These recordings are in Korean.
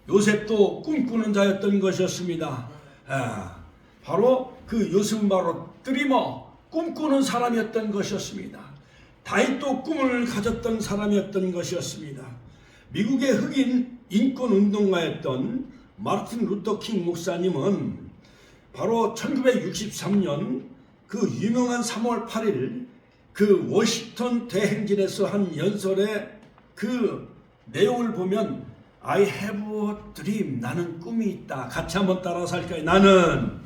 요셉도 꿈꾸는 자였던 것이었습니다. 바로 그 요셉은 바로 드리머, 꿈꾸는 사람이었던 것이었습니다. 다윗도 꿈을 가졌던 사람이었던 것이었습니다. 미국의 흑인 인권운동가였던 마르틴 루터 킹 목사님은 바로 1963년 그 유명한 3월 8일 그 워싱턴 대행진에서 한 연설의 그 내용을 보면 I have a dream, 나는 꿈이 있다. 같이 한번 따라서 할까요? 나는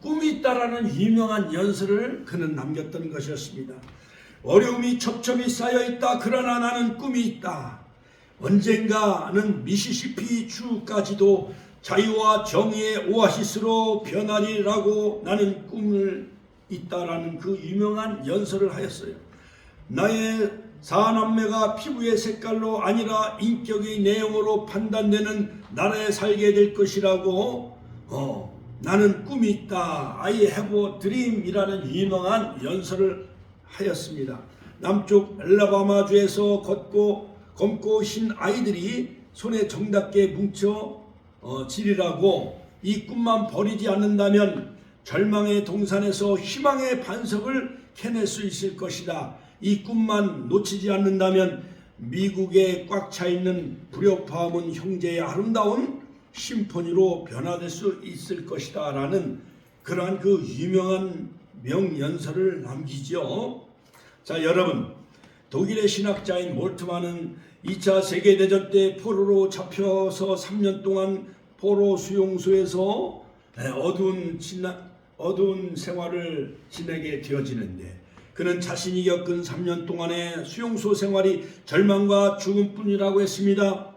꿈이 있다라는 유명한 연설을 그는 남겼던 것이었습니다. 어려움이 첩첩이 쌓여있다. 그러나 나는 꿈이 있다. 언젠가는 미시시피 주까지도 자유와 정의의 오아시스로 변하리라고 나는 꿈을 있다라는 그 유명한 연설을 하였어요. 나의 사남매가 피부의 색깔로 아니라 인격의 내용으로 판단되는 나라에 살게 될 것이라고 나는 꿈이 있다. I have a dream 이라는 유명한 연설을 하였습니다. 남쪽 엘라바마주에서 검고 오신 아이들이 손에 정답게 뭉쳐 지리라고 이 꿈만 버리지 않는다면 절망의 동산에서 희망의 반석을 캐낼 수 있을 것이다. 이 꿈만 놓치지 않는다면 미국에 꽉 차 있는 불협화음은 형제의 아름다운 심포니로 변화될 수 있을 것이다 라는 그러한 그 유명한 명연설을 남기죠. 자, 여러분, 독일의 신학자인 몰트만은 2차 세계대전 때 포로로 잡혀서 3년 동안 포로 수용소에서 어두운 생활을 지내게 되어지는데 그는 자신이 겪은 3년 동안의 수용소 생활이 절망과 죽음뿐이라고 했습니다.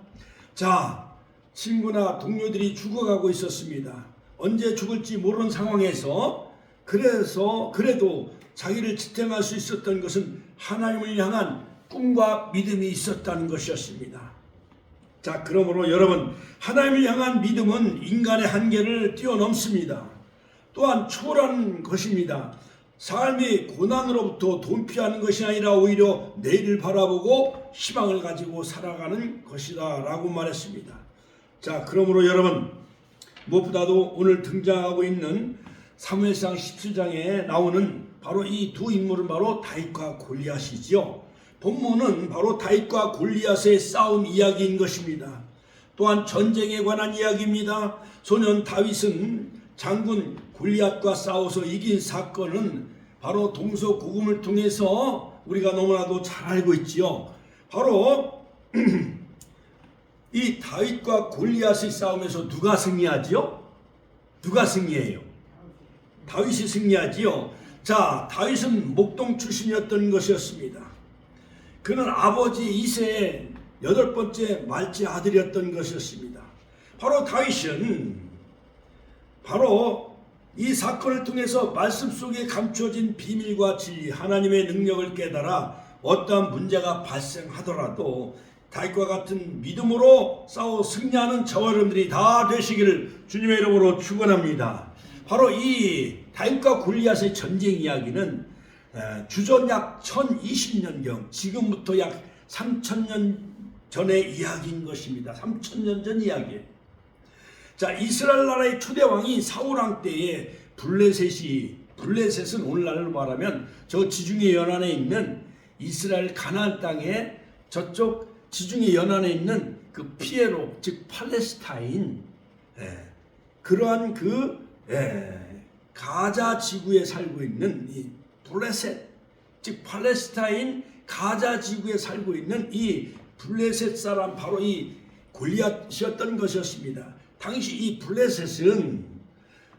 자, 친구나 동료들이 죽어가고 있었습니다. 언제 죽을지 모르는 상황에서 그래도 자기를 지탱할 수 있었던 것은 하나님을 향한 꿈과 믿음이 있었다는 것이었습니다. 자, 그러므로 여러분, 하나님을 향한 믿음은 인간의 한계를 뛰어넘습니다. 또한 초월한 것입니다. 삶이 고난으로부터 도피하는 것이 아니라 오히려 내일을 바라보고 희망을 가지고 살아가는 것이다 라고 말했습니다. 자, 그러므로 여러분, 무엇보다도 오늘 등장하고 있는 사무엘상 17장에 나오는 바로 이 두 인물은 바로 다윗과 골리앗이지요. 본문은 바로 다윗과 골리앗의 싸움 이야기인 것입니다. 또한 전쟁에 관한 이야기입니다. 소년 다윗은 장군 골리앗과 싸워서 이긴 사건은 바로 동서고금을 통해서 우리가 너무나도 잘 알고 있지요. 바로 이 다윗과 골리앗의 싸움에서 누가 승리하지요? 누가 승리해요? 다윗이 승리하지요. 자, 다윗은 목동 출신이었던 것이었습니다. 그는 아버지 이새의 8번째 말째 아들이었던 것이었습니다. 바로 다윗은 바로 이 사건을 통해서 말씀 속에 감춰진 비밀과 진리, 하나님의 능력을 깨달아 어떠한 문제가 발생하더라도 다윗과 같은 믿음으로 싸워 승리하는 저와 여러분들이 다 되시기를 주님의 이름으로 축원합니다. 바로 이 다윗과 골리앗의 전쟁 이야기는 주전 약 1020년경, 지금부터 약 3000년 전의 이야기인 것입니다. 3000년 전 이야기예요. 자, 이스라엘 나라의 초대 왕이 사울왕 때에 블레셋은 오늘날로 말하면 저 지중해 연안에 있는 이스라엘 가나안 땅에 저쪽 지중해 연안에 있는 그 피에로, 즉 팔레스타인, 그러한 가자 지구에 살고 있는 이 블레셋, 즉 팔레스타인 가자 지구에 살고 있는 이 블레셋 사람, 바로 이 골리앗이었던 것이었습니다. 당시 이 블레셋은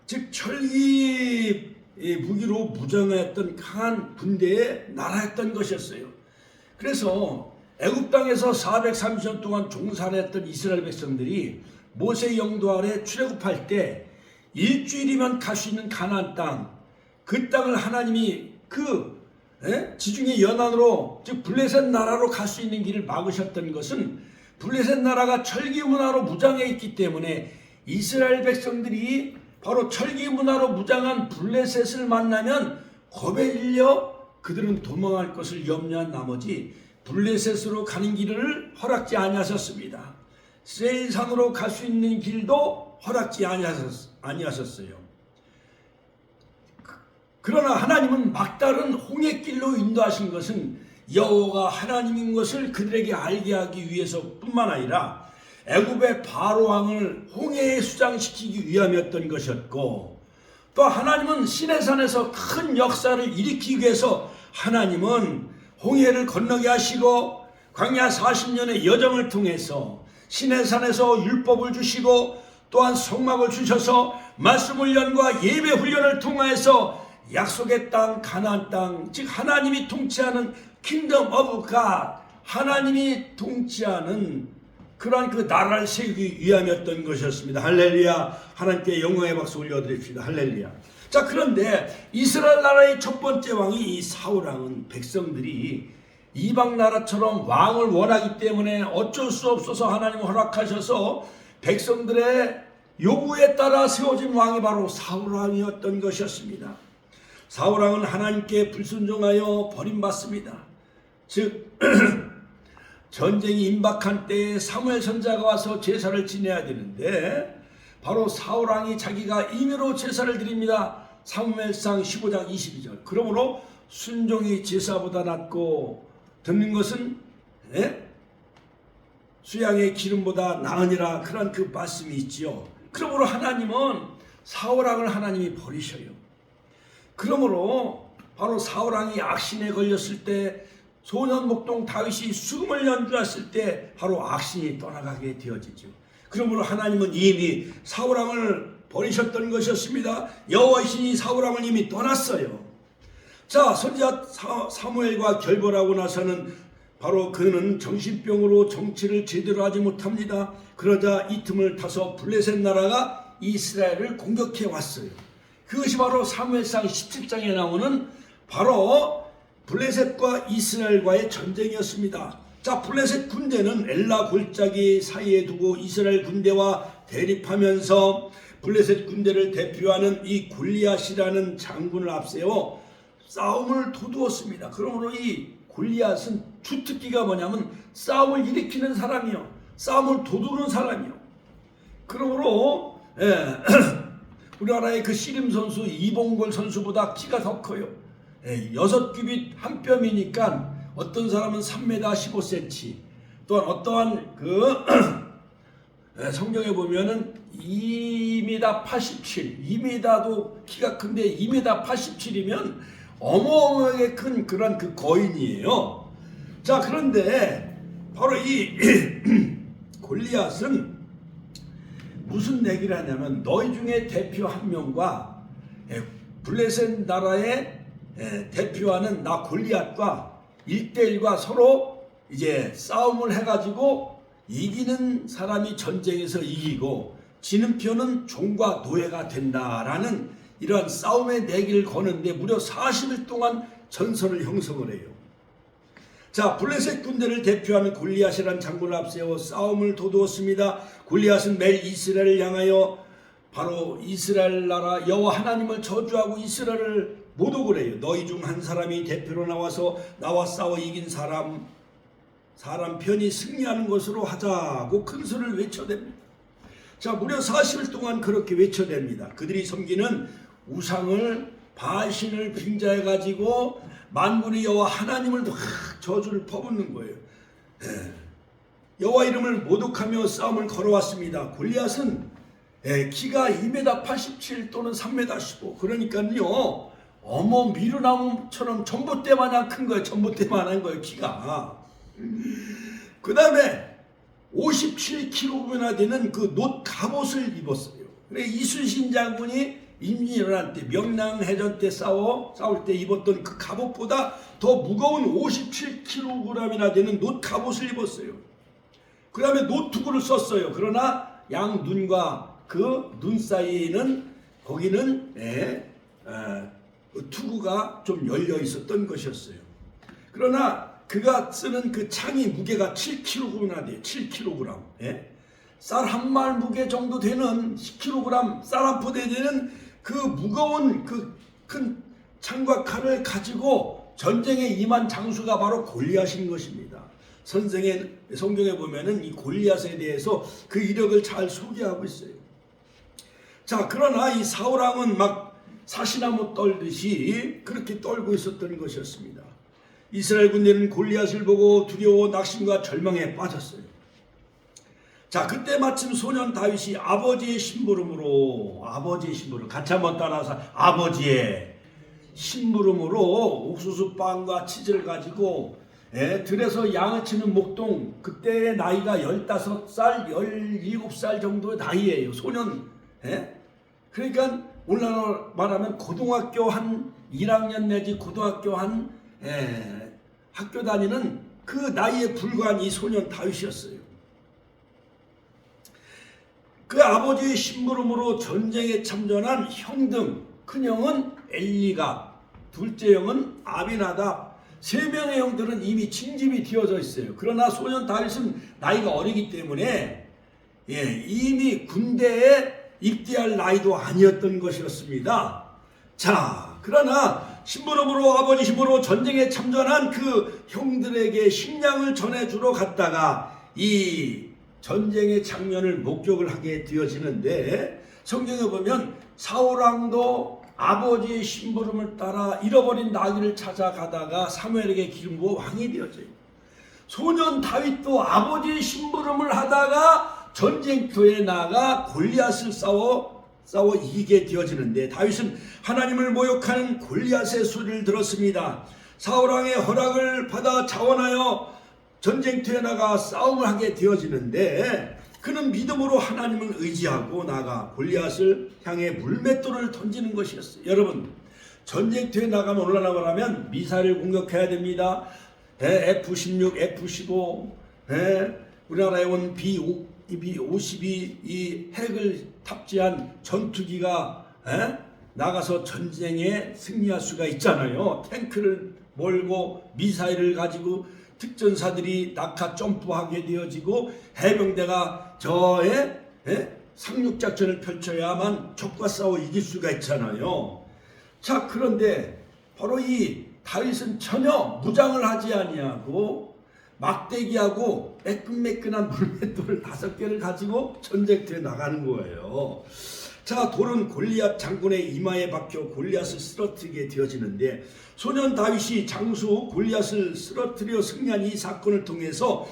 즉 철기 무기로 무장했던 강한 군대의 나라였던 것이었어요. 그래서 애굽 땅에서 430년 동안 종살했던 이스라엘 백성들이 모세 영도 아래 출애굽할 때 일주일이면 갈 수 있는 가나안 땅, 그 땅을 하나님이 지중해 연안으로, 즉 블레셋 나라로 갈 수 있는 길을 막으셨던 것은 블레셋 나라가 철기 문화로 무장해 있기 때문에 이스라엘 백성들이 바로 철기 문화로 무장한 블레셋을 만나면 겁에 질려 그들은 도망할 것을 염려한 나머지 블레셋으로 가는 길을 허락지 아니하셨습니다. 세일산으로 갈 수 있는 길도 허락지 아니하셨어요. 그러나 하나님은 막다른 홍해길로 인도하신 것은 여호와가 하나님인 것을 그들에게 알게 하기 위해서뿐만 아니라 애굽의 바로 왕을 홍해에 수장시키기 위함이었던 것이었고, 또 하나님은 시내산에서 큰 역사를 일으키기 위해서 하나님은 홍해를 건너게 하시고 광야 40년의 여정을 통해서 시내산에서 율법을 주시고 또한 성막을 주셔서 말씀 훈련과 예배 훈련을 통하여서 약속의 땅 가나안 땅, 즉 하나님이 통치하는 킹덤 오브 갓, 하나님이 통치하는 그러한 그 나라를 세우기 위함이었던 것이었습니다. 할렐루야. 하나님께 영광의 박수 올려드립시다. 할렐루야. 자, 그런데 이스라엘 나라의 첫 번째 왕이 이 사울 왕은 백성들이 이방 나라처럼 왕을 원하기 때문에 어쩔 수 없어서 하나님 허락하셔서 백성들의 요구에 따라 세워진 왕이 바로 사울 왕이었던 것이었습니다. 사울 왕은 하나님께 불순종하여 버림받습니다. 즉 전쟁이 임박한 때에 사무엘 선지자가 와서 제사를 지내야 되는데 바로 사울 왕이 자기가 임의로 제사를 드립니다. 사무엘상 15장 22절. 그러므로 순종이 제사보다 낫고 듣는 것은 수양의 기름보다 나으니라, 그런 그 말씀이 있지요. 그러므로 하나님은 사울 왕을 하나님이 버리셔요. 그러므로 바로 사울 왕이 악신에 걸렸을 때, 소년 목동 다윗이 수금을 연주했을 때 바로 악신이 떠나가게 되어지죠. 그러므로 하나님은 이미 사울 왕을 버리셨던 것이었습니다. 여호와의 신이 사울 왕을 이미 떠났어요. 자, 선지자 사무엘과 결별하고 나서는 바로 그는 정신병으로 정치를 제대로 하지 못합니다. 그러자 이 틈을 타서 블레셋 나라가 이스라엘을 공격해 왔어요. 그것이 바로 사무엘상 17장에 나오는 바로 블레셋과 이스라엘과의 전쟁이었습니다. 자, 블레셋 군대는 엘라 골짜기 사이에 두고 이스라엘 군대와 대립하면서 블레셋 군대를 대표하는 이 골리앗이라는 장군을 앞세워 싸움을 도두었습니다. 그러므로 이 골리앗은 주특기가 뭐냐면 싸움을 일으키는 사람이요, 싸움을 도두는 사람이요. 그러므로 우리나라의 그 씨름 선수 이봉골 선수보다 키가 더 커요. 6규빗 한 뼘이니까 어떤 사람은 3m 15cm, 또한 어떠한 그 성경에 보면은 2m 87, 2m도 키가 큰데 2m 87이면 어마어마하게 큰 그런 그 거인이에요. 자, 그런데 바로 이 골리앗은 무슨 얘기를 하냐면, 너희 중에 대표 한 명과 블레셋 나라의 대표하는 나 골리앗과 1대1과 서로 이제 싸움을 해가지고 이기는 사람이 전쟁에서 이기고 지는 편은 종과 노예가 된다라는 이러한 싸움의 내기를 거는데 무려 40일 동안 전선을 형성을 해요. 자, 블레셋 군대를 대표하는 골리앗이라는 장군을 앞세워 싸움을 도두었습니다. 골리앗은 매일 이스라엘을 향하여 바로 이스라엘 나라 여호와 하나님을 저주하고 이스라엘을 모독을 해요. 너희 중 한 사람이 대표로 나와서 나와 싸워 이긴 사람 편이 승리하는 것으로 하자고 큰 소리를 외쳐댑니다. 자, 무려 40일 동안 그렇게 외쳐댑니다. 그들이 섬기는 우상을, 바알신을 빙자해 가지고 만군의 여호와 하나님을 막 저주를 퍼붓는 거예요. 여호와 이름을 모독하며 싸움을 걸어왔습니다. 골리앗은 키가 2m 87 또는 3m 15, 그러니까요 어머 미루나무처럼 전봇대 마냥 큰 거예요. 전봇대만한 거예요, 키가. 그 다음에 57kg나 되는 그 놋 갑옷을 입었어요. 그래 이순신 장군이 임진왜란 때 명랑해전 때 싸울 때 입었던 그 갑옷보다 더 무거운 57kg이나 되는 놋 갑옷을 입었어요. 그 다음에 노투구를 썼어요. 그러나 양 눈과 그 눈 사이에는 거기는 투구가 좀 열려 있었던 것이었어요. 그러나 그가 쓰는 그 창이 무게가 7kg나 돼요. 7kg. 쌀 한 말 무게 정도 되는 10kg, 쌀 한 포대 되는 그 무거운 그 큰 창과 칼을 가지고 전쟁에 임한 장수가 바로 골리앗인 것입니다. 선생의 성경에 보면은 이 골리앗에 대해서 그 이력을 잘 소개하고 있어요. 자, 그러나 이 사울왕은 막 사시나무 떨듯이 그렇게 떨고 있었던 것이었습니다. 이스라엘 군대는 골리앗을 보고 두려워 낙심과 절망에 빠졌어요. 자, 그때 마침 소년 다윗이 아버지의 심부름으로 같이 한번 따라서 아버지의 심부름으로 옥수수 빵과 치즈를 가지고 들에서 양을 치는 목동, 그때의 나이가 15살, 17살 정도의 나이예요. 소년. 그러니까 오늘날로 말하면 고등학교 한 1학년 내지 고등학교 한 학교 다니는 그 나이에 불과한 이 소년 다윗이었어요. 그 아버지의 심부름으로 전쟁에 참전한 형등, 큰형은 엘리갑, 둘째 형은 아비나답, 세 명의 형들은 이미 징집이 되어져 있어요. 그러나 소년 다윗은 나이가 어리기 때문에 이미 군대에 입대할 나이도 아니었던 것이었습니다. 자, 그러나 심부름으로 아버지 힘으로 전쟁에 참전한 그 형들에게 식량을 전해주러 갔다가 이 전쟁의 장면을 목격을 하게 되어지는데, 성경에 보면 사울왕도 아버지의 심부름을 따라 잃어버린 나귀를 찾아가다가 사무엘에게 기름 부어 왕이 되어져요. 소년 다윗도 아버지의 심부름을 하다가 전쟁터에 나가 골리앗을 싸워 이기게 되어지는데, 다윗은 하나님을 모욕하는 골리앗의 소리를 들었습니다. 사울왕의 허락을 받아 자원하여 전쟁터에 나가 싸움을 하게 되어지는데, 그는 믿음으로 하나님을 의지하고 나가 골리앗을 향해 물맷돌을 던지는 것이었어요. 여러분, 전쟁터에 나가면 오늘날 말하면 미사일을 공격해야 됩니다. F-16, F-15, 우리나라에 온 B-52 이 핵을 탑재한 전투기가 나가서 전쟁에 승리할 수가 있잖아요. 탱크를 몰고 미사일을 가지고 특전사들이 낙하 점프하게 되어지고 해병대가 저의 상륙작전을 펼쳐야만 적과 싸워 이길 수가 있잖아요. 자, 그런데 바로 이 다윗은 전혀 무장을 하지 아니하고 막대기하고 매끈매끈한 물맷돌을 5개를 가지고 전쟁터에 나가는 거예요. 자, 돌은 골리앗 장군의 이마에 박혀 골리앗을 쓰러뜨리게 되어지는데, 소년 다윗이 장수 골리앗을 쓰러뜨려 승리한 이 사건을 통해서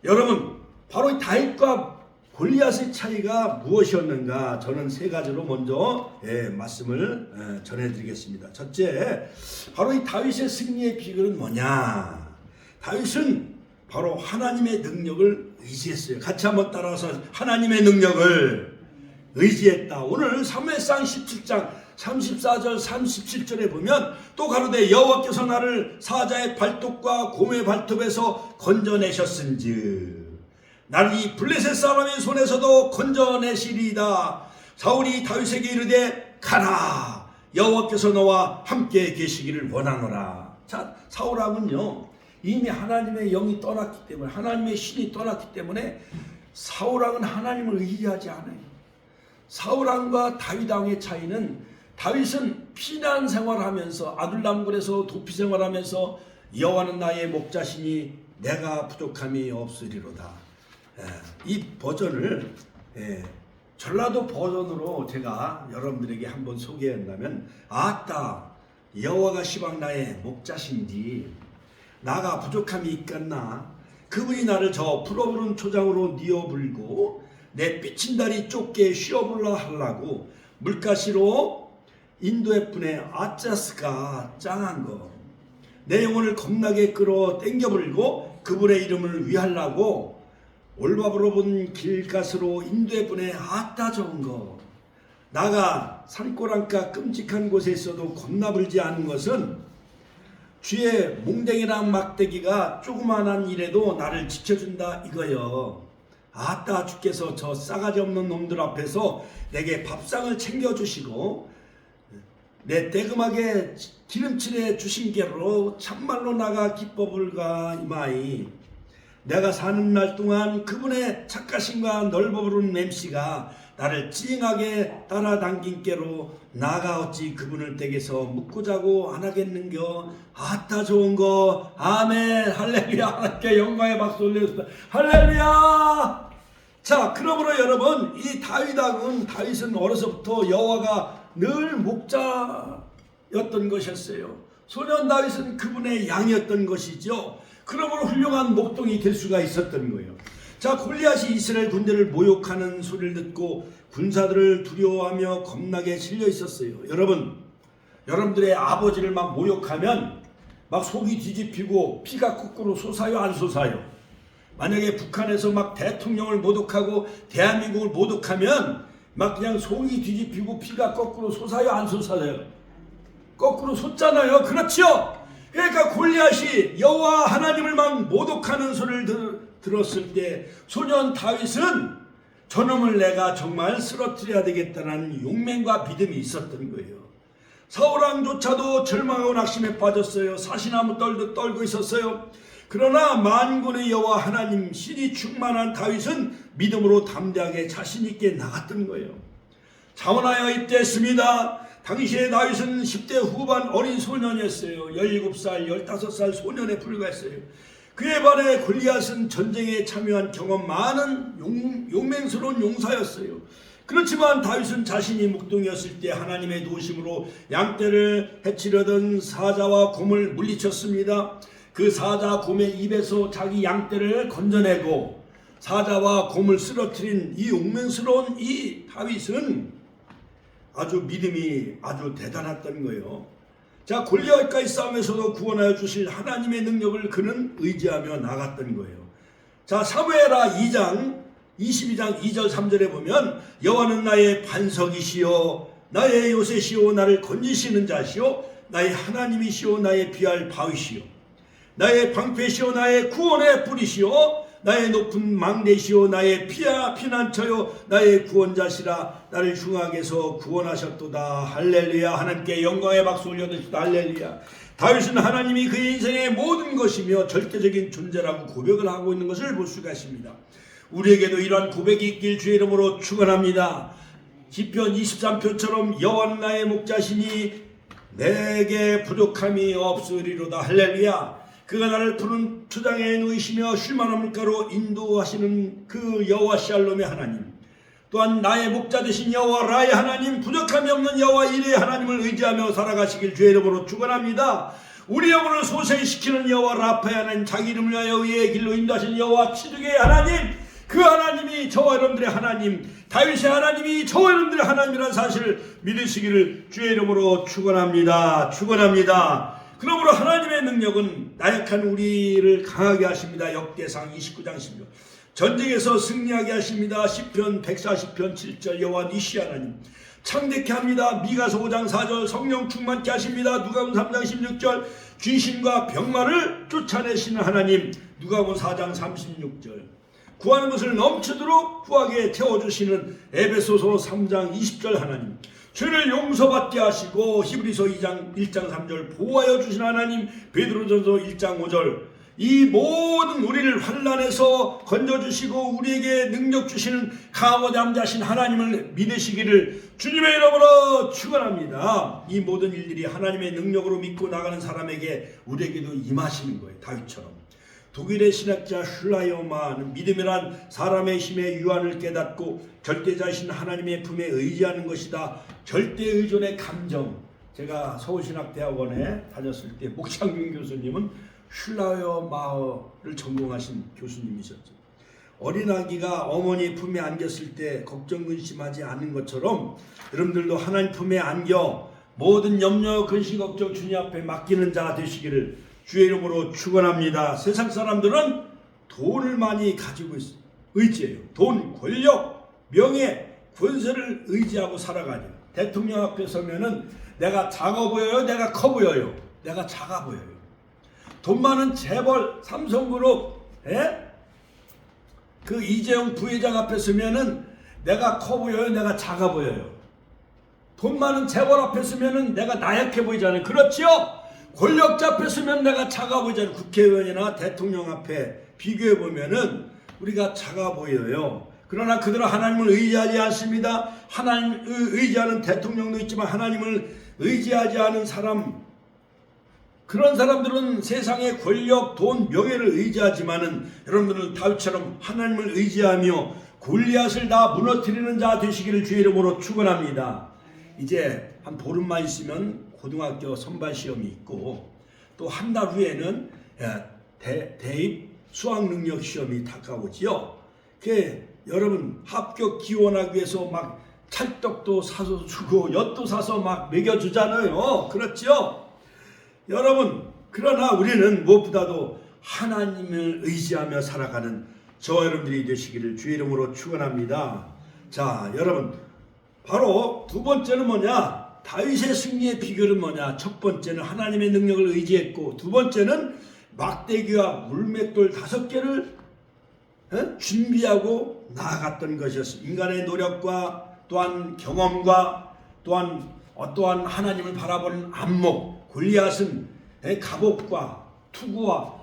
여러분, 바로 이 다윗과 골리앗의 차이가 무엇이었는가, 저는 3가지로 먼저 말씀을 전해드리겠습니다. 첫째, 바로 이 다윗의 승리의 비결은 뭐냐? 다윗은 바로 하나님의 능력을 의지했어요. 같이 한번 따라서 하나님의 능력을 의지했다. 오늘 사무엘상 17장 34절 37절에 보면, 또 가로되 여호와께서 나를 사자의 발톱과 곰의 발톱에서 건져내셨은즉 나를 이 블레셋 사람의 손에서도 건져내시리이다. 사울이 다윗에게 이르되 가라, 여호와께서 너와 함께 계시기를 원하노라. 자, 사울왕은요 이미 하나님의 영이 떠났기 때문에, 하나님의 신이 떠났기 때문에 사울왕은 하나님을 의지하지 않아요. 사울왕과 다윗왕의 차이는, 다윗은 피난 생활하면서 아둘람굴에서 도피 생활하면서 여호와는 나의 목자시니 내가 부족함이 없으리로다. 이 버전을 전라도 버전으로 제가 여러분들에게 한번 소개한다면, 아따 여호와가 시방 나의 목자신지 나가 부족함이 있겠나. 그분이 나를 저 풀어부른 초장으로 뉘어불고 내 삐친 다리 좁게 쉬어불라 하려고 물가시로 인도에 분에 아짜스가 짱한 거. 내 영혼을 겁나게 끌어 땡겨불고 그분의 이름을 위하려고 올바브로 본 길가스로 인도에 분에 아따 좋은 거. 나가 산꼬랑가 끔찍한 곳에 있어도 겁나불지 않은 것은 주의 몽댕이랑 막대기가 조그만한 일에도 나를 지켜준다 이거요. 아따 주께서 저 싸가지 없는 놈들 앞에서 내게 밥상을 챙겨주시고 내 떼금하게 기름칠해 주신 게로 참말로 나가 기뻐불가 이마이. 내가 사는 날 동안 그분의 착하심과 넓어부른 맴씨가 나를 찡하게 따라당긴 깨로 나가 어찌 그분을 댁에서 묵고 자고 안 하겠는겨. 아따 좋은 거. 아멘. 할렐루야. 하나님께 영광의 박수 올려주세요. 할렐루야. 자, 그러므로 여러분, 이 다윗은 어려서부터 여호와가 늘 목자였던 것이었어요. 소년 다윗은 그분의 양이었던 것이죠. 그러므로 훌륭한 목동이 될 수가 있었던 거예요. 자, 골리앗이 이스라엘 군대를 모욕하는 소리를 듣고 군사들을 두려워하며 겁나게 실려 있었어요. 여러분들의 아버지를 막 모욕하면 막 속이 뒤집히고 피가 거꾸로 솟아요, 안 솟아요? 만약에 북한에서 막 대통령을 모독하고 대한민국을 모독하면 막 그냥 속이 뒤집히고 피가 거꾸로 솟아요, 안 솟아요? 거꾸로 솟잖아요. 그렇죠? 그러니까 골리앗이 여호와 하나님을 막 모독하는 소리를 들었을 때 소년 다윗은 저놈을 내가 정말 쓰러뜨려야 되겠다는 용맹과 믿음이 있었던 거예요. 사울왕조차도 절망하고 낙심에 빠졌어요. 사시나무 떨고 있었어요. 그러나 만군의 여호와 하나님 신이 충만한 다윗은 믿음으로 담대하게 자신 있게 나갔던 거예요. 자원하여 입대했습니다. 당시에 다윗은 10대 후반 어린 소년이었어요. 17살, 15살 소년에 불과했어요. 그에 반해 골리앗은 전쟁에 참여한 경험 많은 용맹스러운 용사였어요. 그렇지만 다윗은 자신이 묵동이었을 때 하나님의 도우심으로 양떼를 해치려던 사자와 곰을 물리쳤습니다. 그 사자 곰의 입에서 자기 양떼를 건져내고 사자와 곰을 쓰러뜨린 이 용맹스러운 이 다윗은 아주 믿음이 아주 대단했던 거예요. 자, 골리앗과의 싸움에서도 구원하여 주실 하나님의 능력을 그는 의지하며 나갔던 거예요. 자, 사무엘하 22장 2절 3절에 보면 여호와는 나의 반석이시요 나의 요새시요 나를 건지시는 자시요 나의 하나님이시요 나의 피할 바위시요 나의 방패시요 나의 구원의 뿌리시요 나의 높은 망대시요 나의 피난처요 나의 구원자시라 나를 흉악에서 구원하셨도다. 할렐루야. 하나님께 영광의 박수 올려드립시다. 할렐루야. 다윗은 하나님이 그의 인생의 모든 것이며 절대적인 존재라고 고백을 하고 있는 것을 볼 수가 있습니다. 우리에게도 이러한 고백이 있길 주의 이름으로 축원합니다. 시편 23편처럼 여호와는 나의 목자시니 내게 부족함이 없으리로다. 할렐루야. 그가 나를 푸른 초장에 누이시며 쉴만한 물가로 인도하시는 그 여호와 샬롬의 하나님, 또한 나의 목자 되신 여호와 라의 하나님, 부족함이 없는 여호와 이레의 하나님을 의지하며 살아가시길 주의 이름으로 축원합니다. 우리 영혼을 소생시키는 여호와 라파의 하나님, 자기 이름을 위하여 의의 길로 인도하시는 여호와 치드게의 하나님, 그 하나님이 저와 여러분들의 하나님, 다윗의 하나님이 저와 여러분들의 하나님이라는 사실을 믿으시기를 주의 이름으로 축원합니다. 축원합니다. 그러므로 하나님의 능력은 나약한 우리를 강하게 하십니다. 역대상 29장 16. 전쟁에서 승리하게 하십니다. 시편 140편 7절 여호와 니시 하나님 창대케 합니다. 미가서 5장 4절 성령 충만케 하십니다. 누가복음 3장 16절 귀신과 병마를 쫓아내시는 하나님. 누가복음 4장 36절 구하는 것을 넘치도록 후하게 채워주시는 에베소서 3장 20절 하나님. 죄를 용서받게 하시고 히브리서 2장 1장 3절 보호하여 주신 하나님. 베드로전서 1장 5절 이 모든 우리를 환난에서 건져주시고 우리에게 능력 주시는 강하고 담대하신 하나님을 믿으시기를 주님의 이름으로 축원합니다. 이 모든 일들이 하나님의 능력으로 믿고 나가는 사람에게 우리에게도 임하시는 거예요. 다윗처럼. 독일의 신학자 슐라이어마는 믿음이란 사람의 힘의 유한을 깨닫고 절대자이신 하나님의 품에 의지하는 것이다. 절대 의존의 감정. 제가 서울신학대학원에 다녔을 때 목창균 교수님은 슐라이어마를 전공하신 교수님이셨죠. 어린 아기가 어머니 품에 안겼을 때 걱정 근심하지 않는 것처럼 여러분들도 하나님 품에 안겨 모든 염려 근심 걱정 주님 앞에 맡기는 자가 되시기를 주의 이름으로 축원합니다. 세상 사람들은 돈을 많이 가지고 의지해요. 돈, 권력, 명예, 권세를 의지하고 살아가죠. 대통령 앞에 서면은 내가 작아 보여요? 내가 커 보여요? 내가 작아 보여요. 돈 많은 재벌, 삼성그룹, 그 이재용 부회장 앞에 서면은 내가 커 보여요? 내가 작아 보여요? 돈 많은 재벌 앞에 서면은 내가 나약해 보이잖아요. 그렇지요? 권력자 앞에 서면 내가 작아 보이잖아요. 국회의원이나 대통령 앞에 비교해 보면은 우리가 작아 보여요. 그러나 그들은 하나님을 의지하지 않습니다. 하나님을 의지하는 대통령도 있지만 하나님을 의지하지 않은 사람, 그런 사람들은 세상의 권력, 돈, 명예를 의지하지만은 여러분들은 다윗처럼 하나님을 의지하며 골리앗을 다 무너뜨리는 자 되시기를 주의 이름으로 축원합니다. 이제 한 보름만 있으면 고등학교 선발 시험이 있고 또 한 달 후에는 대입 수학 능력 시험이 다가오지요. 여러분 합격 기원하기 위해서 막 찰떡도 사서 주고 엿도 사서 막 먹여주잖아요. 그렇죠? 여러분, 그러나 우리는 무엇보다도 하나님을 의지하며 살아가는 저와 여러분들이 되시기를 주의 이름으로 축원합니다. 자, 여러분, 바로 두 번째는 뭐냐? 다윗의 승리의 비결은 뭐냐? 첫 번째는 하나님의 능력을 의지했고, 두 번째는 막대기와 물맷돌 5개를 준비하고 나아갔던 것이었습니다. 인간의 노력과 또한 경험과 또한 어떠한 하나님을 바라보는 안목, 골리앗은 갑옷과 투구와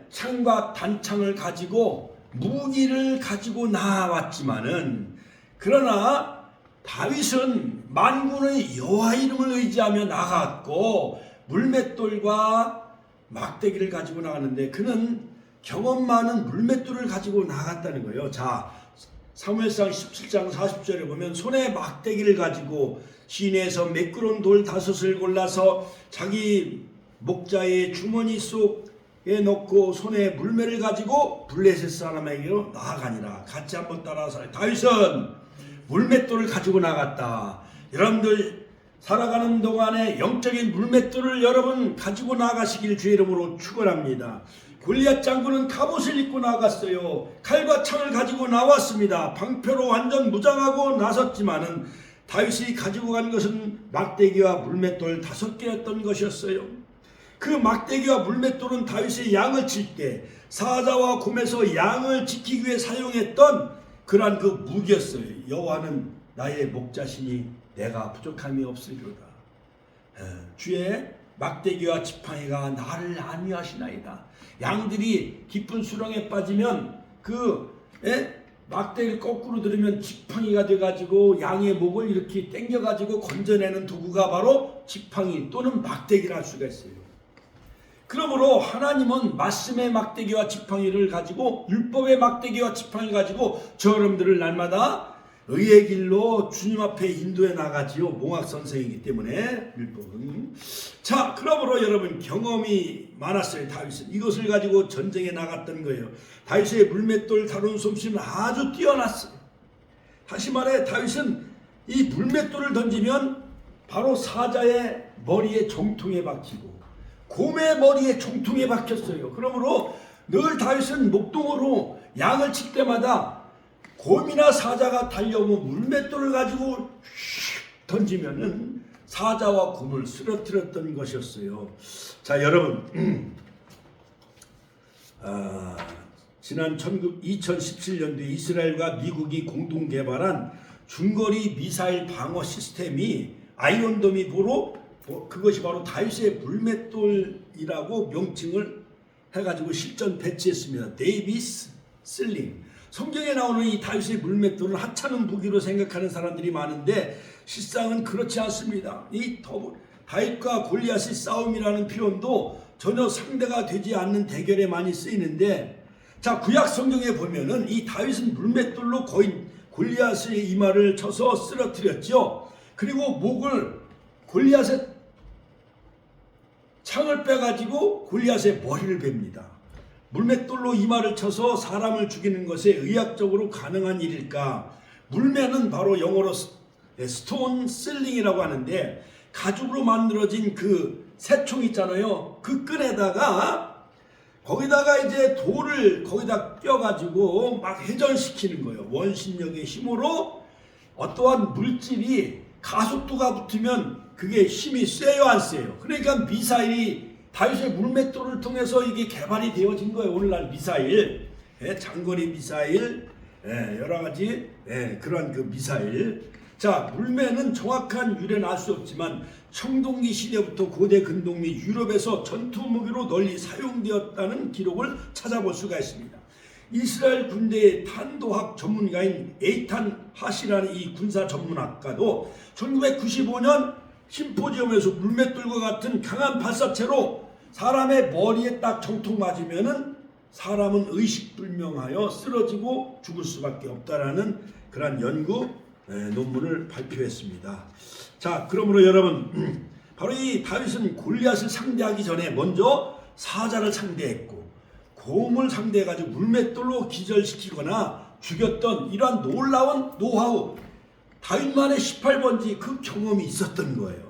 창과 단창을 가지고 무기를 가지고 나왔지만은, 그러나 다윗은 만군의 여호와 이름을 의지하며 나갔고 물맷돌과 막대기를 가지고 나갔는데 그는 경험 많은 물맷돌을 가지고 나갔다는 거예요. 자, 사무엘상 17장 40절에 보면 손에 막대기를 가지고 시내에서 매끄러운 돌 5을 골라서 자기 목자의 주머니 속에 넣고 손에 물매를 가지고 블레셋 사람에게로 나아가니라. 같이 한번 따라서 다윗은 물맷돌을 가지고 나갔다. 여러분들 살아가는 동안에 영적인 물맷돌을 여러분 가지고 나가시길 주의 이름으로 축원합니다. 골리앗 장군은 갑옷을 입고 나갔어요. 칼과 창을 가지고 나왔습니다. 방패로 완전 무장하고 나섰지만은 다윗이 가지고 간 것은 막대기와 물맷돌 5개였던 것이었어요. 그 막대기와 물맷돌은 다윗이 양을 칠 때 사자와 곰에서 양을 지키기 위해 사용했던 그러한 그 무기였어요. 여호와는 나의 목자시니 내가 부족함이 없으리로다. 주의 막대기와 지팡이가 나를 안위하시나이다. 양들이 깊은 수렁에 빠지면 막대기를 거꾸로 들으면 지팡이가 돼가지고 양의 목을 이렇게 당겨가지고 건져내는 도구가 바로 지팡이 또는 막대기라 할 수가 있어요. 그러므로 하나님은 말씀의 막대기와 지팡이를 가지고, 율법의 막대기와 지팡이를 가지고 저 여러분들을 날마다 의의 길로 주님 앞에 인도해 나가지요. 몽학 선생이기 때문에 율법은. 자, 그러므로 여러분 경험이 많았어요. 다윗은 이것을 가지고 전쟁에 나갔던 거예요. 다윗의 물맷돌 다루는 솜씨는 아주 뛰어났어요. 다시 말해 다윗은 이 물맷돌을 던지면 바로 사자의 머리에 정통에 박히고 곰의 머리에 정통에 박혔어요. 그러므로 늘 다윗은 목동으로 양을 칠 때마다 곰이나 사자가 달려오면 물맷돌을 가지고 던지면은 사자와 곰을 쓰러뜨렸던 것이었어요. 자, 여러분, 지난 2017년도에 이스라엘과 미국이 공동 개발한 중거리 미사일 방어 시스템이 아이언돔이 그것이 바로 다윗의 물맷돌이라고 명칭을 해가지고 실전 배치했습니다. 데이비스 슬링. 성경에 나오는 이 다윗의 물맷돌을 하찮은 무기로 생각하는 사람들이 많은데 실상은 그렇지 않습니다. 이 다윗과 골리앗의 싸움이라는 표현도 전혀 상대가 되지 않는 대결에 많이 쓰이는데, 자, 구약 성경에 보면은 이 다윗은 물맷돌로 거의 골리앗의 이마를 쳐서 쓰러뜨렸죠. 그리고 목을 골리앗의 창을 빼가지고 골리앗의 머리를 베입니다. 물맷돌로 이마를 쳐서 사람을 죽이는 것에 의학적으로 가능한 일일까? 물매는 바로 영어로 스톤 슬링이라고 하는데 가죽으로 만들어진 그 새총 있잖아요. 그 끈에다가 거기다가 이제 돌을 거기다 껴가지고 막 회전시키는 거예요. 원심력의 힘으로 어떠한 물질이 가속도가 붙으면 그게 힘이 세요, 안 세요? 그러니까 미사일이 다윗의 물맷돌을 통해서 이게 개발이 되어진 거예요. 오늘날 미사일, 장거리 미사일, 여러 가지 그런 그 미사일. 자, 물매는 정확한 유래는 알 수 없지만 청동기 시대부터 고대 근동 및 유럽에서 전투 무기로 널리 사용되었다는 기록을 찾아볼 수가 있습니다. 이스라엘 군대의 탄도학 전문가인 에이탄 하시라는 이 군사 전문학가도 1995년 심포지엄에서 물맷돌과 같은 강한 발사체로 사람의 머리에 딱 정통 맞으면은 사람은 의식불명하여 쓰러지고 죽을 수밖에 없다라는 그런 연구 논문을 발표했습니다. 자, 그러므로 여러분, 바로 이 다윗은 골리앗을 상대하기 전에 먼저 사자를 상대했고 곰을 상대해가지고 물맷돌로 기절시키거나 죽였던 이러한 놀라운 노하우, 다윗만의 18번지 그 경험이 있었던 거예요.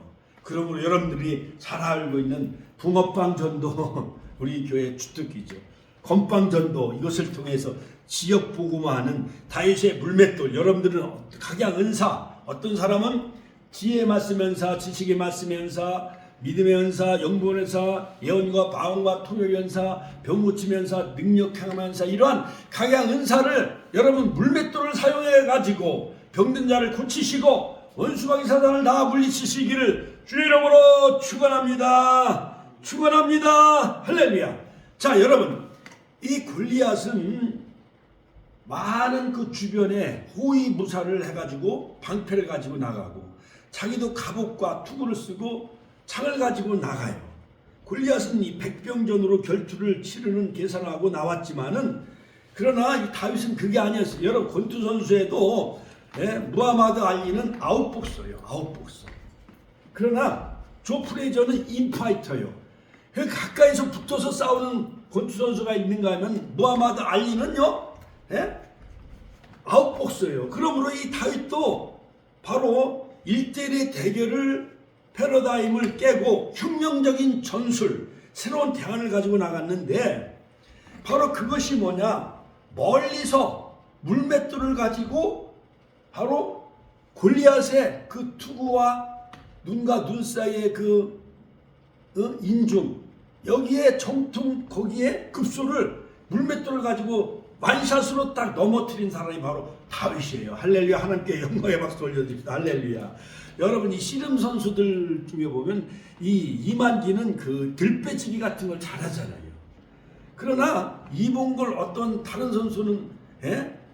그러므로 여러분들이 잘 알고 있는 붕어빵전도 우리 교회 주특기죠. 건빵전도, 이것을 통해서 지역 복음화하는 다윗의 물맷돌. 여러분들은 각양 은사, 어떤 사람은 지혜의 말씀 연사, 지식의 말씀 연사, 믿음의 연사, 영본 연사, 예언과 방언과 통역 연사, 병 고침 연사, 능력 행함 연사, 이러한 각양 은사를 여러분 물맷돌을 사용해 가지고 병든 자를 고치시고 원수마귀 사단을 다 물리치시기를 주의 이름으로 축원합니다. 축원합니다. 할렐루야. 자, 여러분, 이 골리앗은 많은 그 주변에 호위무사를 해가지고 방패를 가지고 나가고 자기도 갑옷과 투구를 쓰고 창을 가지고 나가요. 골리앗은 이 백병전으로 결투를 치르는 계산을 하고 나왔지만은, 그러나 이 다윗은 그게 아니었어요. 여러분, 권투 선수에도 무하마드 알리는 아웃복서예요. 아웃복서. 그러나 조 프레이저는 인파이터예요. 가까이서 붙어서 싸우는 권투 선수가 있는가 하면 무하마드 알리는요, 아웃복서예요. 그러므로 이 다윗도 바로 1대1의 대결을, 패러다임을 깨고 혁명적인 전술, 새로운 대안을 가지고 나갔는데, 바로 그것이 뭐냐, 멀리서 물맷돌을 가지고 바로 골리앗의 그 투구와 눈과 눈 사이의 그 인중, 여기에 정통, 거기에 급소를 물맷돌을 가지고 완샷으로 딱 넘어뜨린 사람이 바로 다윗이에요. 할렐루야. 하나님께 영광의 박수 올려드립니다. 할렐루야. 여러분, 이 씨름 선수들 중에 보면 이 이만기는 그 들빼지기 같은 걸 잘하잖아요. 그러나 이봉걸 어떤 다른 선수는,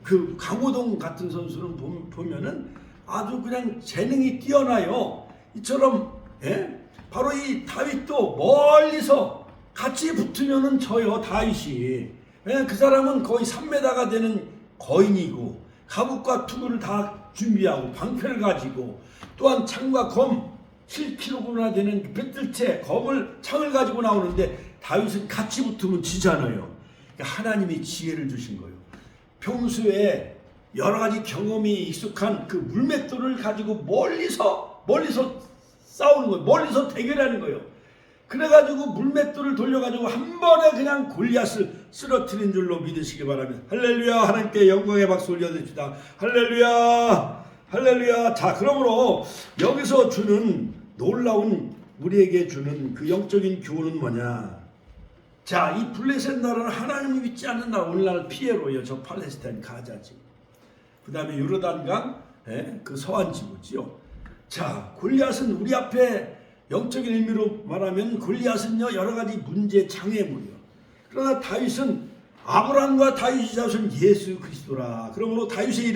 그 강호동 같은 선수는 보면은 아주 그냥 재능이 뛰어나요. 이처럼 바로 이 다윗도 멀리서 같이 붙으면은 져요. 다윗이. 그 사람은 거의 3m가 되는 거인이고 갑옷과 투구를 다 준비하고 방패를 가지고 또한 창과 검 7kg나 되는 뱃들채 검을 창을 가지고 나오는데 다윗은 같이 붙으면 지잖아요. 하나님이 지혜를 주신 거예요. 평소에 여러 가지 경험이 익숙한 그 물맷돌을 가지고 멀리서 싸우는 거예요. 멀리서 대결하는 거예요. 그래가지고 물맷돌을 돌려가지고 한 번에 그냥 골리앗을 쓰러뜨린 줄로 믿으시기 바랍니다. 할렐루야. 하나님께 영광의 박수 올려드립니다. 할렐루야. 할렐루야. 자, 그러므로 여기서 주는 놀라운, 우리에게 주는 그 영적인 교훈은 뭐냐. 자, 이 블레셋 나라는 하나님을 믿지 않는 나라. 오늘날 피에로예요. 저 팔레스타인 가자지. 그 다음에 요르단강 그 서안 지구지요. 자, 골리앗은 우리 앞에 영적인 의미로 말하면 골리앗은요, 여러 가지 문제 장애물이요. 그러나 다윗은 아브라함과 다윗이 자손 예수 그리스도라. 그러므로 다윗의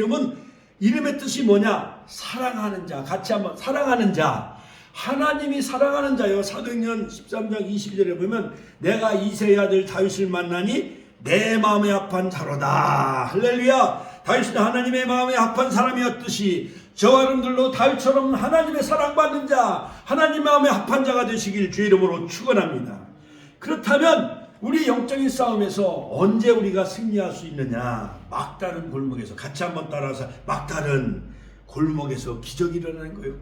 이름의 뜻이 뭐냐? 사랑하는 자. 같이 한번, 사랑하는 자. 하나님이 사랑하는 자요. 사도행전 13장 22절에 보면 내가 이새의 아들 다윗을 만나니 내 마음에 합한 자로다. 할렐루야. 다윗은 하나님의 마음에 합한 사람이었듯이 저와 여러분들도 다윗처럼 하나님의 사랑받는 자, 하나님 마음에 합한 자가 되시길 주의 이름으로 축원합니다. 그렇다면 우리 영적인 싸움에서 언제 우리가 승리할 수 있느냐? 막다른 골목에서, 같이 한번 따라서, 막다른 골목에서 기적이 일어나는 거예요.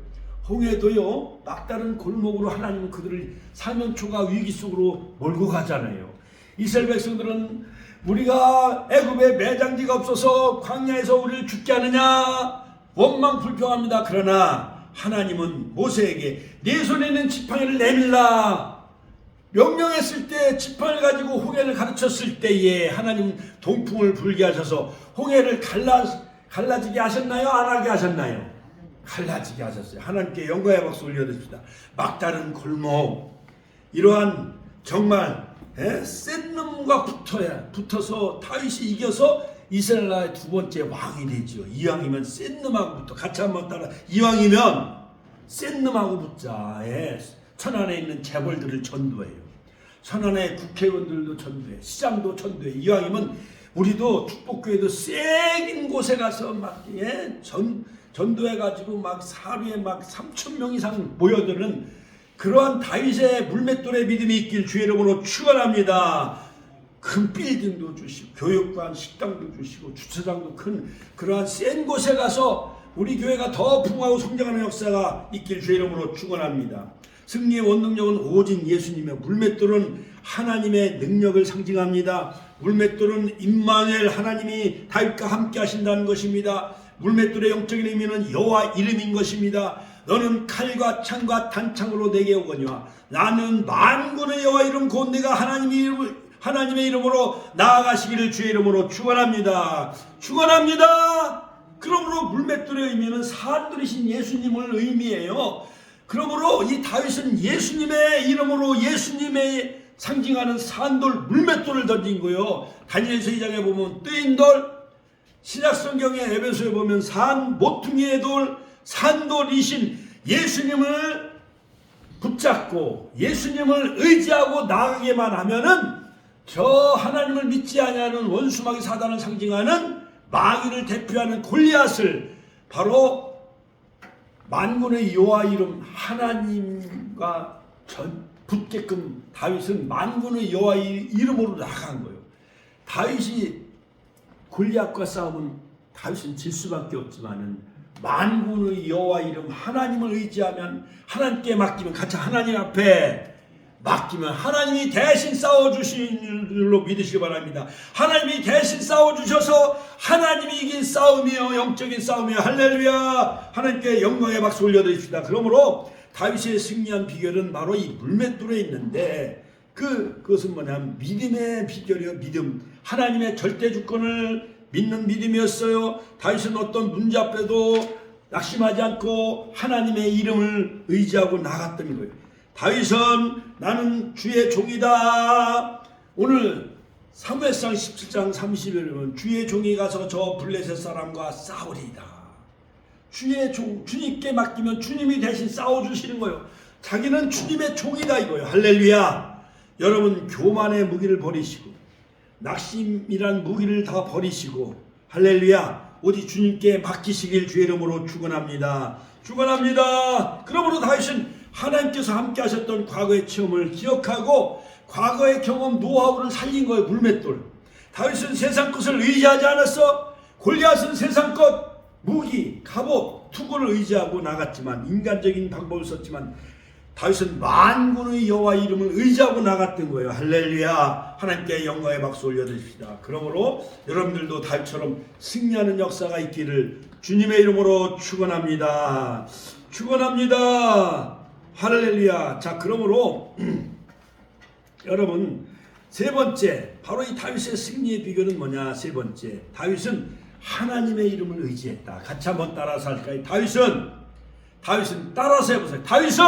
홍해도요, 막다른 골목으로 하나님은 그들을 사면초가 위기 속으로 몰고 가잖아요. 이스라엘 백성들은 우리가 애굽에 매장지가 없어서 광야에서 우리를 죽게 하느냐 원망 불평합니다. 그러나 하나님은 모세에게 네 손에 있는 지팡이를 내밀라 명령했을 때, 지팡이를 가지고 홍해를 가르쳤을 때에 하나님은 동풍을 불게 하셔서 홍해를 갈라지게 하셨나요? 안 하게 하셨나요? 갈라지게 하셨어요. 하나님께 영광의 박수 올려드립시다. 막다른 골목, 이러한 정말 센 놈과 붙어서 다윗이 이겨서 이스라엘 나라의 두 번째 왕이 되죠. 이왕이면 센 놈하고 붙어. 같이 한번 따라. 이왕이면 센 놈하고 붙자. 천안에 있는 재벌들을 전도해요. 천안의 국회의원들도 전도해. 시장도 전도해. 이왕이면 우리도 축복교회도 센 곳에 가서 막 전도해가지고 막 하루에 막 3,000명 이상 모여드는 그러한 다윗의 물맷돌의 믿음이 있길 주의 이름으로 축원합니다. 큰 빌딩도 주시고 교육관 식당도 주시고 주차장도 큰 그러한 센 곳에 가서 우리 교회가 더 풍성하고 성장하는 역사가 있길 주의 이름으로 축원합니다. 승리의 원동력은 오직 예수님의 물맷돌은 하나님의 능력을 상징합니다. 물맷돌은 임마누엘 하나님이 다윗과 함께 하신다는 것입니다. 물맷돌의 영적인 의미는 여호와 이름인 것입니다. 너는 칼과 창과 단창으로 내게 오거니와 나는 만군의 여호와 이름 곧 내가 하나님의 이름으로 나아가시기를 주의 이름으로 축원합니다. 축원합니다. 그러므로 물맷돌의 의미는 산돌이신 예수님을 의미해요. 그러므로 이 다윗은 예수님의 이름으로 예수님의 상징하는 산돌 물맷돌을 던진 거예요. 다니엘서 2장에 보면 뜨인 돌, 신약성경의 에베소에 보면 산 모퉁이의 돌, 산돌이신 예수님을 붙잡고 예수님을 의지하고 나가기만 하면은 저 하나님을 믿지 아니하는 원수마귀 사단을 상징하는 마귀를 대표하는 골리앗을 바로 만군의 여호와 이름 하나님과 붙게끔 다윗은 만군의 여호와 이름으로 나간 거예요. 다윗이 골리앗과 싸우면 다윗은 질 수밖에 없지만은 만군의 여호와 이름 하나님을 의지하면 하나님께 맡기면 같이 하나님 앞에 맡기면 하나님이 대신 싸워주시는 줄로 믿으시기 바랍니다. 하나님이 대신 싸워주셔서 하나님이 이긴 싸움이요 영적인 싸움이요 할렐루야. 하나님께 영광의 박수 올려드립시다. 그러므로 다윗의 승리한 비결은 바로 이 물맷돌에 있는데 그것은 뭐냐면 믿음의 비결이요. 믿음. 하나님의 절대 주권을 믿는 믿음이었어요. 다윗은 어떤 문제 앞에도 낙심하지 않고 하나님의 이름을 의지하고 나갔던 거예요. 다윗은 나는 주의 종이다. 오늘 사무엘상 17장 30절에 보면 주의 종이 가서 저 블레셋 사람과 싸우리이다. 주의 종, 주님께 맡기면 주님이 대신 싸워주시는 거예요. 자기는 주님의 종이다 이거예요. 할렐루야. 여러분 교만의 무기를 버리시고 낙심이란 무기를 다 버리시고 할렐루야 오직 주님께 맡기시길 주의 이름으로 축원합니다. 축원합니다. 그러므로 다윗은 하나님께서 함께 하셨던 과거의 체험을 기억하고 과거의 경험 노하우를 살린 거예요. 물맷돌. 다윗은 세상 것을 의지하지 않았어. 골리앗은 세상 것 무기, 갑옷, 투구를 의지하고 나갔지만 인간적인 방법을 썼지만 다윗은 만군의 여호와 이름을 의지하고 나갔던 거예요. 할렐루야. 하나님께 영광의 박수 올려드립시다. 그러므로 여러분들도 다윗처럼 승리하는 역사가 있기를 주님의 이름으로 축원합니다. 축원합니다. 할렐루야. 자, 그러므로 여러분 세 번째 바로 이 다윗의 승리의 비결은 뭐냐? 세 번째 다윗은 하나님의 이름을 의지했다. 같이 한번 따라서 할까요? 다윗은 따라서 해보세요. 다윗은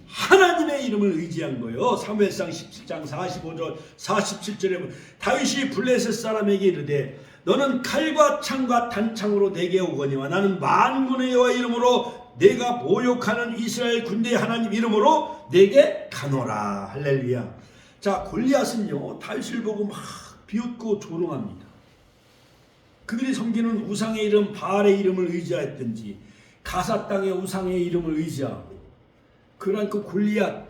하나님의 이름을 의지한 거예요. 사무엘상 17장 45절 47절에 보면 다윗이 블레셋 사람에게 이르되 너는 칼과 창과 단창으로 내게 오거니와 나는 만군의 여호와 이름으로 내가 모욕하는 이스라엘 군대의 하나님 이름으로 내게 가노라. 할렐루야. 자, 골리앗은요 다윗을 보고 막 비웃고 조롱합니다. 그들이 섬기는 우상의 이름 바알의 이름을 의지하였든지 가사 땅의 우상의 이름을 의지하고 그러한 그 골리앗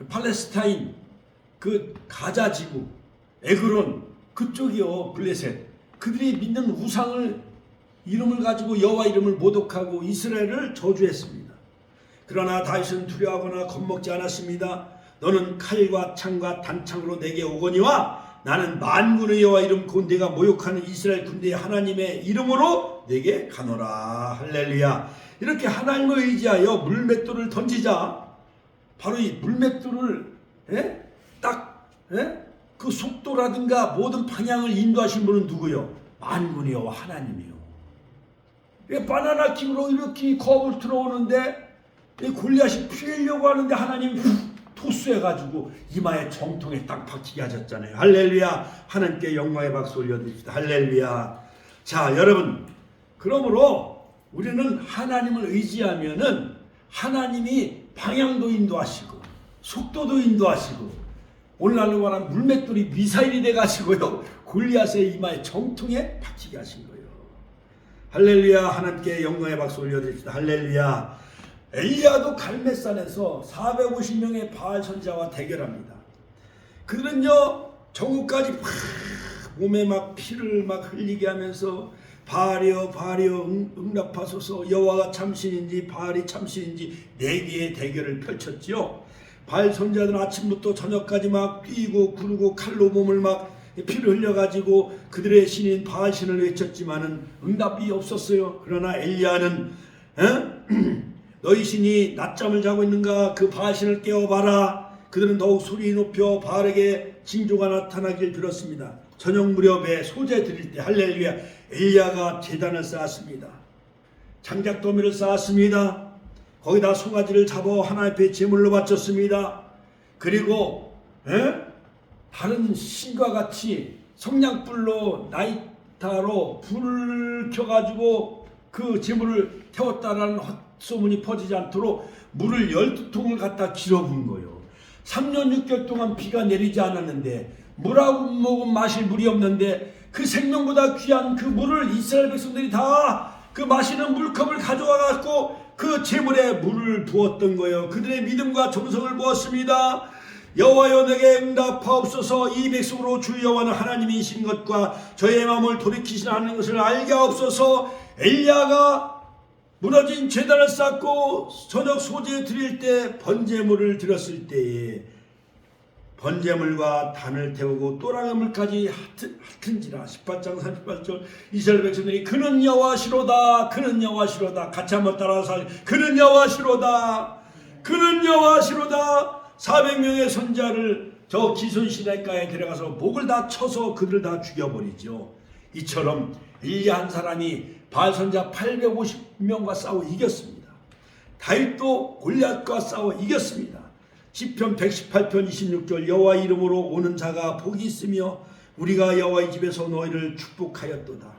팔레스타인 그 가자 지구 에그론 그쪽이요 블레셋 그들이 믿는 우상을 이름을 가지고 여호와 이름을 모독하고 이스라엘을 저주했습니다. 그러나 다윗은 두려워하거나 겁먹지 않았습니다. 너는 칼과 창과 단창으로 내게 오거니와 나는 만군의 여호와 이름 곧 내가 모욕하는 이스라엘 군대의 하나님의 이름으로 내게 가노라. 할렐루야. 이렇게 하나님을 의지하여 물맷돌을 던지자 바로 이 물맷돌을 그 속도라든가 모든 방향을 인도하신 분은 누구요? 만군의 여호와 하나님이요. 바나나 킥으로 이렇게 겁을 들어오는데 골리앗이 피하려고 하는데 하나님이 토스해가지고 이마에 정통에 딱 박히게 하셨잖아요. 할렐루야. 하나님께 영광의 박수 올려드립시다. 할렐루야. 자, 여러분, 그러므로 우리는 하나님을 의지하면은 하나님이 방향도 인도하시고 속도도 인도하시고 오늘날로 말하면 물맷돌이 미사일이 돼가지고요 골리앗의 이마에 정통에 박히게 하신 거예요. 할렐루야. 하나님께 영광의 박수 올려드립시다. 할렐루야. 엘리야도 갈멜산에서 450명의 바알 선지자와 대결합니다. 그들은요 정오까지 막 몸에 막 피를 막 흘리게 하면서 바알이여 바알이여 응답하소서, 여호와가 참신인지 바알이 참신인지 4개의 대결을 펼쳤지요. 바알 선지자들은 아침부터 저녁까지 막 뛰고 구르고 칼로 몸을 막 피를 흘려가지고 그들의 신인 바알 신을 외쳤지만은 응답이 없었어요. 그러나 엘리야는 너희 신이 낮잠을 자고 있는가? 그 바알 신을 깨워봐라. 그들은 더욱 소리 높여 바알에게 징조가 나타나길 빌었습니다. 저녁 무렵에 소재 드릴 때 할렐루야 엘리야가 제단을 쌓았습니다. 장작더미를 쌓았습니다. 거기다 송아지를 잡아 하나님 앞에 제물로 바쳤습니다. 그리고 다른 신과 같이 성냥불로 나이타로 불을 켜가지고 그 제물을 태웠다라는 헛소문이 퍼지지 않도록 물을 12통을 갖다 길어 부은 거예요. 3년 6개월 동안 비가 내리지 않았는데 물하고 먹은 마실 물이 없는데 그 생명보다 귀한 그 물을 이스라엘 백성들이 다 그 마시는 물컵을 가져와 갖고 그 제물에 물을 부었던 거예요. 그들의 믿음과 정성을 보았습니다. 여호와여 내게 응답하옵소서. 이 백성으로 주 여호와는 하나님이신 것과 저의 마음을 돌이키시라는 것을 알게 하옵소서. 엘리야가 무너진 제단을 쌓고 저녁 소재 드릴 때 번제물을 드렸을 때에 번제물과 단을 태우고 또랑의 물까지 핫은지라 18장 38절 이스라엘 백성들이 그는 여호와시로다 그는 여호와시로다 같이 한번 따라서 그는 여호와시로다 그는 여호와시로다 400명의 선자를 저 기손 시내가에 데려가서 목을 다 쳐서 그들을 다 죽여버리죠. 이처럼 엘리야 한 사람이 바알 선자 850명과 싸워 이겼습니다. 다윗도 골리앗과 싸워 이겼습니다. 시편 118편 26절 여호와 이름으로 오는 자가 복이 있으며 우리가 여호와의 집에서 너희를 축복하였도다.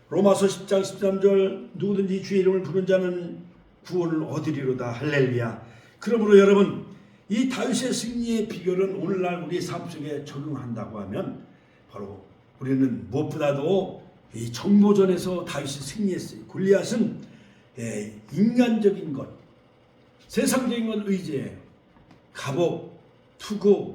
로마서 10장 13절 누구든지 주의 이름을 부른 자는 구원을 얻으리로다. 할렐루야. 그러므로 여러분 이 다윗의 승리의 비결은 오늘날 우리 삶 속에 적용한다고 하면 바로 우리는 무엇보다도 이 정보전에서 다윗이 승리했어요. 골리앗은 인간적인 것, 세상적인 것 의지해요. 갑옷, 투구,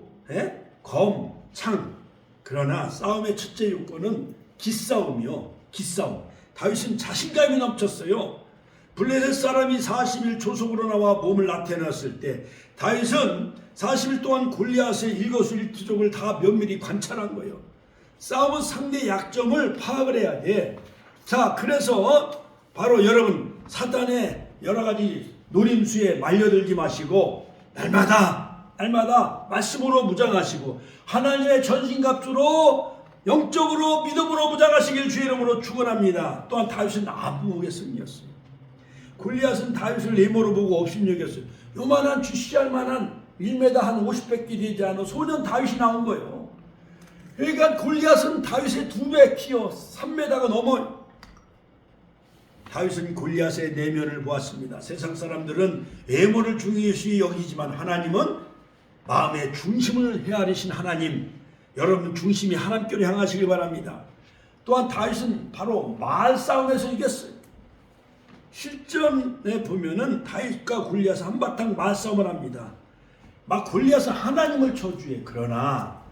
검, 창. 그러나 싸움의 첫째 요건은 기싸움이요. 기싸움. 다윗은 자신감이 넘쳤어요. 블레셋 사람이 40일 조속으로 나와 몸을 나타내었을 때 다윗은 40일 동안 골리앗의 일거수일투족을 다 면밀히 관찰한 거예요. 싸움은 상대의 약점을 파악을 해야 돼. 자, 그래서 바로 여러분 사단의 여러 가지 노림수에 말려들지 마시고 날마다 말씀으로 무장하시고 하나님의 전신갑주로 영적으로 믿음으로 무장하시길 주의 이름으로 축원합니다. 또한 다윗은 아부목의 승리였어요. 골리앗은 다윗을 네모로 보고 업신여겼어요. 요만한 쥐씨할 만한 1m 한 50배 되지 않은 소년 다윗이 나온 거예요. 그러니까 골리앗은 다윗의 2배 키요 3m가 넘어요. 다윗은 골리앗의 내면을 보았습니다. 세상 사람들은 외모를 중요시 여기지만 하나님은 마음의 중심을 헤아리신 하나님, 여러분 중심이 하나님께로 향하시길 바랍니다. 또한 다윗은 바로 말싸움에서 이겼어요. 실전에 보면은 다윗과 골리앗은 한바탕 말싸움을 합니다. 막 골리앗은 하나님을 저주해. 그러나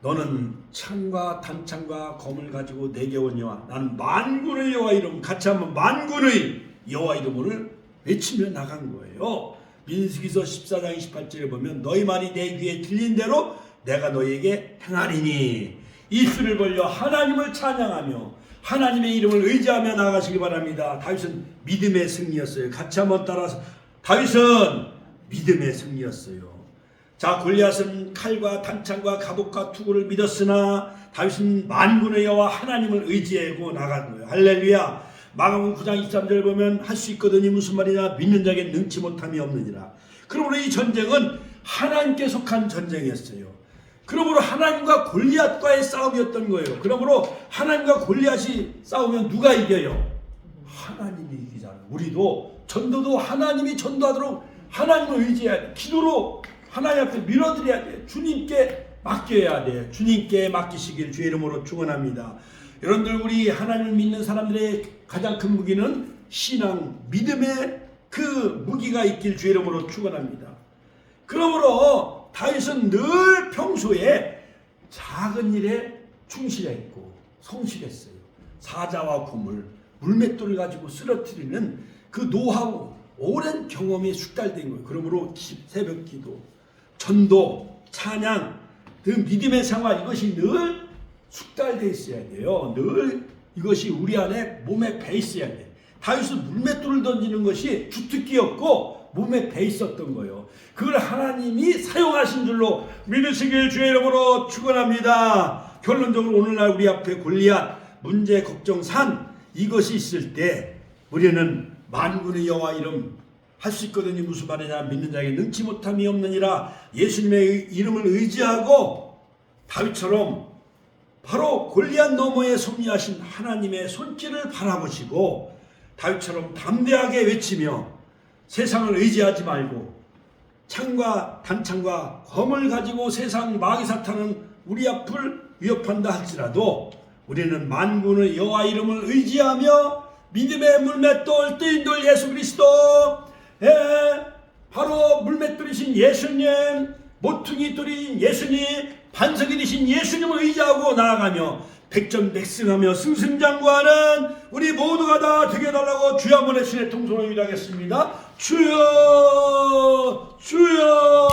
너는 창과 단창과 검을 가지고 내게 오니와 나는 만군의 여호와 이름, 같이 한번 만군의 여호와 이름을 외치며 나간 거예요. 민수기서 14장 28절에 보면 너희 말이 내 귀에 들린 대로 내가 너희에게 행하리니. 입술을 벌려 하나님을 찬양하며 하나님의 이름을 의지하며 나가시기 바랍니다. 다윗은 믿음의 승리였어요. 같이 한번 따라서 다윗은 믿음의 승리였어요. 자, 골리앗은 칼과 단창과 갑옷과 투구를 믿었으나 다윗은 만군의 여호와 하나님을 의지하고 나간 거예요. 할렐루야. 마가복음 9장 23절 보면 할 수 있거든이 무슨 말이냐, 믿는 자에게 능치 못함이 없느니라. 그러므로 이 전쟁은 하나님께 속한 전쟁이었어요. 그러므로 하나님과 골리앗과의 싸움이었던 거예요. 그러므로 하나님과 골리앗이 싸우면 누가 이겨요? 하나님이 이기잖아요. 우리도 전도도 하나님이 전도하도록 하나님을 의지해야 돼. 기도로 하나님 앞에 밀어드려야 돼. 주님께 맡겨야 돼. 주님께 맡기시길 주의 이름으로 축원합니다. 여러분들, 우리 하나님을 믿는 사람들의 가장 큰 무기는 신앙, 믿음의 그 무기가 있길 주의 이름으로 축원합니다. 그러므로 다윗은 늘 평소에 작은 일에 충실했고 성실했어요. 사자와 고물, 물맷돌을 가지고 쓰러뜨리는 그 노하우, 오랜 경험이 숙달된 거예요. 그러므로 새벽 기도, 전도, 찬양, 그 믿음의 생활, 이것이 늘 숙달되어 있어야 돼요. 늘 이것이 우리 안에 몸에 배 있어야 돼. 다윗은 물맷돌을 던지는 것이 주특기였고 몸에 배 있었던 거예요. 그걸 하나님이 사용하신 줄로 믿으시길 주의 이름으로 축원합니다. 결론적으로 오늘날 우리 앞에 골리앗, 문제, 걱정, 산, 이것이 있을 때 우리는 만군의 여호와 이름 할 수 있거든요. 무슨 말이냐, 믿는 자에게 능치 못함이 없느니라. 예수님의 이름을 의지하고 다윗처럼 바로 골리앗 너머에 섭리하신 하나님의 손길을 바라보시고 다윗처럼 담대하게 외치며 세상을 의지하지 말고 창과 단창과 검을 가지고 세상 마귀 사탄은 우리 앞을 위협한다 할지라도 우리는 만군의 여호와 이름을 의지하며 믿음의 물맷돌 뜨인돌 예수 그리스도, 바로 물맷돌이신 예수님, 모퉁이 돌인 예수님, 반석이 되신 예수님을 의지하고 나아가며 백전백승하며 승승장구하는 우리 모두가 다 되게 달라고 주여 한번 신의 통성을 위하겠습니다. 주여, 주여.